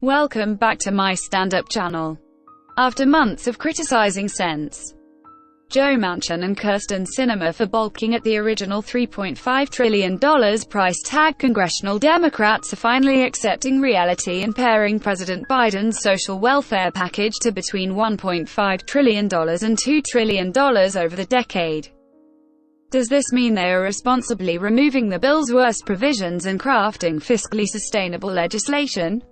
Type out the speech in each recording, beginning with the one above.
Welcome back to my stand-up channel. After months of criticizing Sense. Joe Manchin and Kirsten Sinema for balking at the original $3.5 trillion price tag, congressional Democrats are finally accepting reality and paring President Biden's social welfare package to between $1.5 trillion and $2 trillion over the decade. Does this mean they are responsibly removing the bill's worst provisions and crafting fiscally sustainable legislation?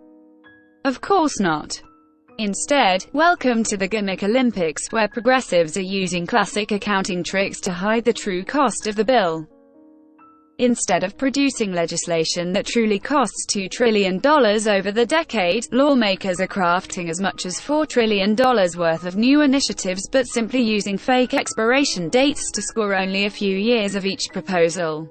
Of course not. Instead, welcome to the gimmick Olympics, where progressives are using classic accounting tricks to hide the true cost of the bill. Instead of producing legislation that truly costs $2 trillion over the decade, lawmakers are crafting as much as $4 trillion worth of new initiatives but simply using fake expiration dates to score only a few years of each proposal.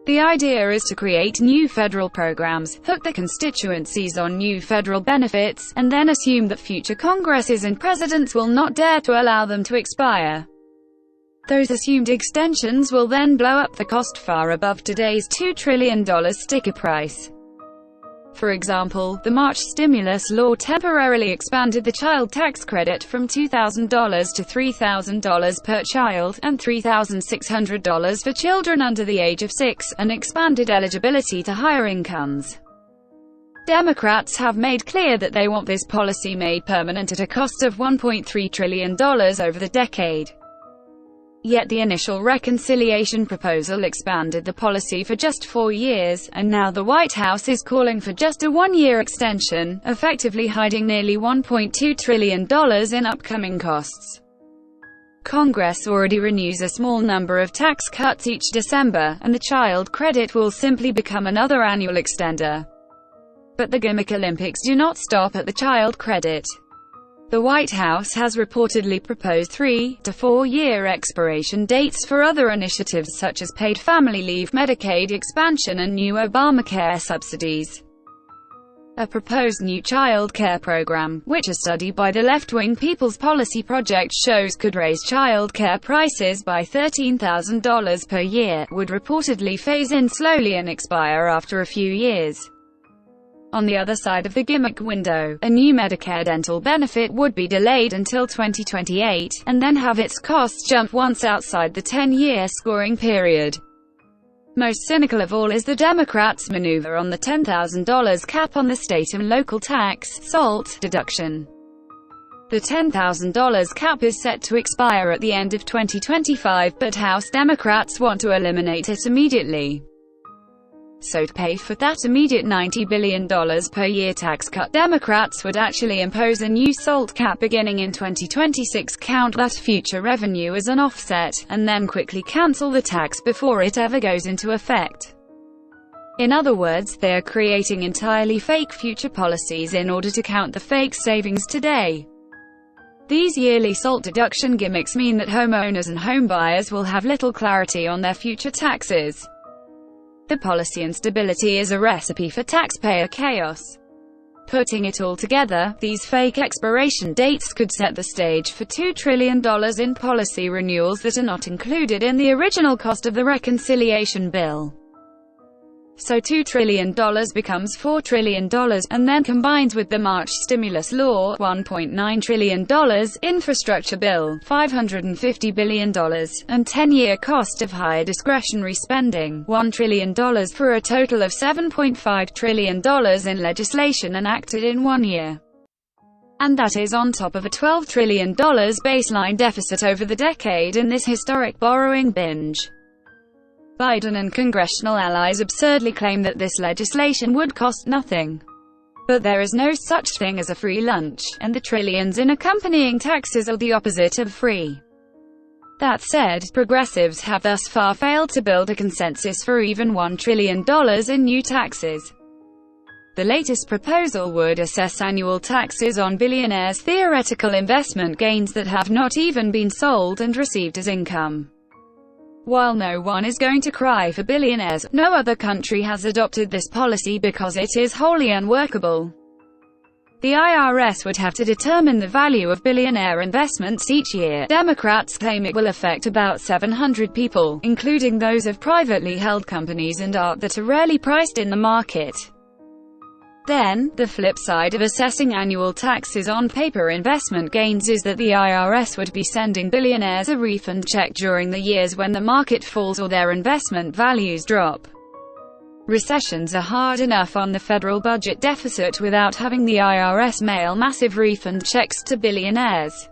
The idea is to create new federal programs, hook the constituencies on new federal benefits, and then assume that future Congresses and presidents will not dare to allow them to expire. Those assumed extensions will then blow up the cost far above today's $2 trillion sticker price. For example, the March stimulus law temporarily expanded the child tax credit from $2,000 to $3,000 per child, and $3,600 for children under the age of 6, and expanded eligibility to higher incomes. Democrats have made clear that they want this policy made permanent at a cost of $1.3 trillion over the decade. Yet the initial reconciliation proposal expanded the policy for just 4 years, and now the White House is calling for just a one-year extension, effectively hiding nearly $1.2 trillion in upcoming costs. Congress already renews a small number of tax cuts each December, and the child credit will simply become another annual extender. But the gimmick Olympics do not stop at the child credit. The White House has reportedly proposed 3 to 4 year expiration dates for other initiatives such as paid family leave, Medicaid expansion, and new Obamacare subsidies. A proposed new child care program, which a study by the left-wing People's Policy Project shows could raise child care prices by $13,000 per year, would reportedly phase in slowly and expire after a few years. On the other side of the gimmick window, a new Medicare dental benefit would be delayed until 2028, and then have its costs jump once outside the 10-year scoring period. Most cynical of all is the Democrats' maneuver on the $10,000 cap on the state and local tax, SALT, deduction. The $10,000 cap is set to expire at the end of 2025, but House Democrats want to eliminate it immediately. So to pay for that immediate $90 billion per year tax cut, Democrats would actually impose a new SALT cap beginning in 2026, count that future revenue as an offset, and then quickly cancel the tax before it ever goes into effect. In other words, they are creating entirely fake future policies in order to count the fake savings today. These yearly SALT deduction gimmicks mean that homeowners and homebuyers will have little clarity on their future taxes. The policy instability is a recipe for taxpayer chaos. Putting it all together, these fake expiration dates could set the stage for $2 trillion in policy renewals that are not included in the original cost of the reconciliation bill. So $2 trillion becomes $4 trillion, and then combines with the March stimulus law, $1.9 trillion, infrastructure bill, $550 billion, and 10-year cost of higher discretionary spending, $1 trillion, for a total of $7.5 trillion in legislation enacted in 1 year. And that is on top of a $12 trillion baseline deficit over the decade in this historic borrowing binge. Biden and congressional allies absurdly claim that this legislation would cost nothing. But there is no such thing as a free lunch, and the trillions in accompanying taxes are the opposite of free. That said, progressives have thus far failed to build a consensus for even $1 trillion in new taxes. The latest proposal would assess annual taxes on billionaires' theoretical investment gains that have not even been sold and received as income. While no one is going to cry for billionaires, no other country has adopted this policy because it is wholly unworkable. The IRS would have to determine the value of billionaire investments each year. Democrats claim it will affect about 700 people, including those of privately held companies and art that are rarely priced in the market. Then, the flip side of assessing annual taxes on paper investment gains is that the IRS would be sending billionaires a refund check during the years when the market falls or their investment values drop. Recessions are hard enough on the federal budget deficit without having the IRS mail massive refund checks to billionaires.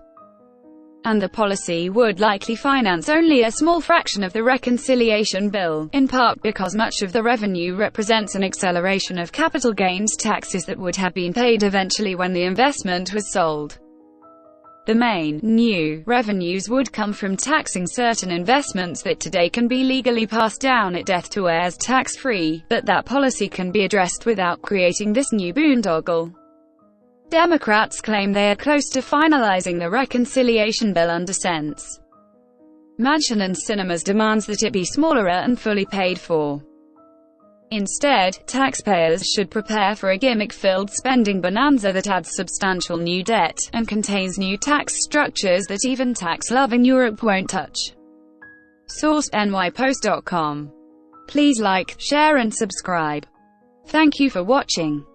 And the policy would likely finance only a small fraction of the reconciliation bill, in part because much of the revenue represents an acceleration of capital gains taxes that would have been paid eventually when the investment was sold. The main, new, revenues would come from taxing certain investments that today can be legally passed down at death to heirs tax-free, but that policy can be addressed without creating this new boondoggle. Democrats claim they are close to finalizing the reconciliation bill under Sense. Manchin and Sinema's demands that it be smaller and fully paid for. Instead, taxpayers should prepare for a gimmick-filled spending bonanza that adds substantial new debt, and contains new tax structures that even tax-loving Europe won't touch. Source: nypost.com. Please like, share and subscribe. Thank you for watching.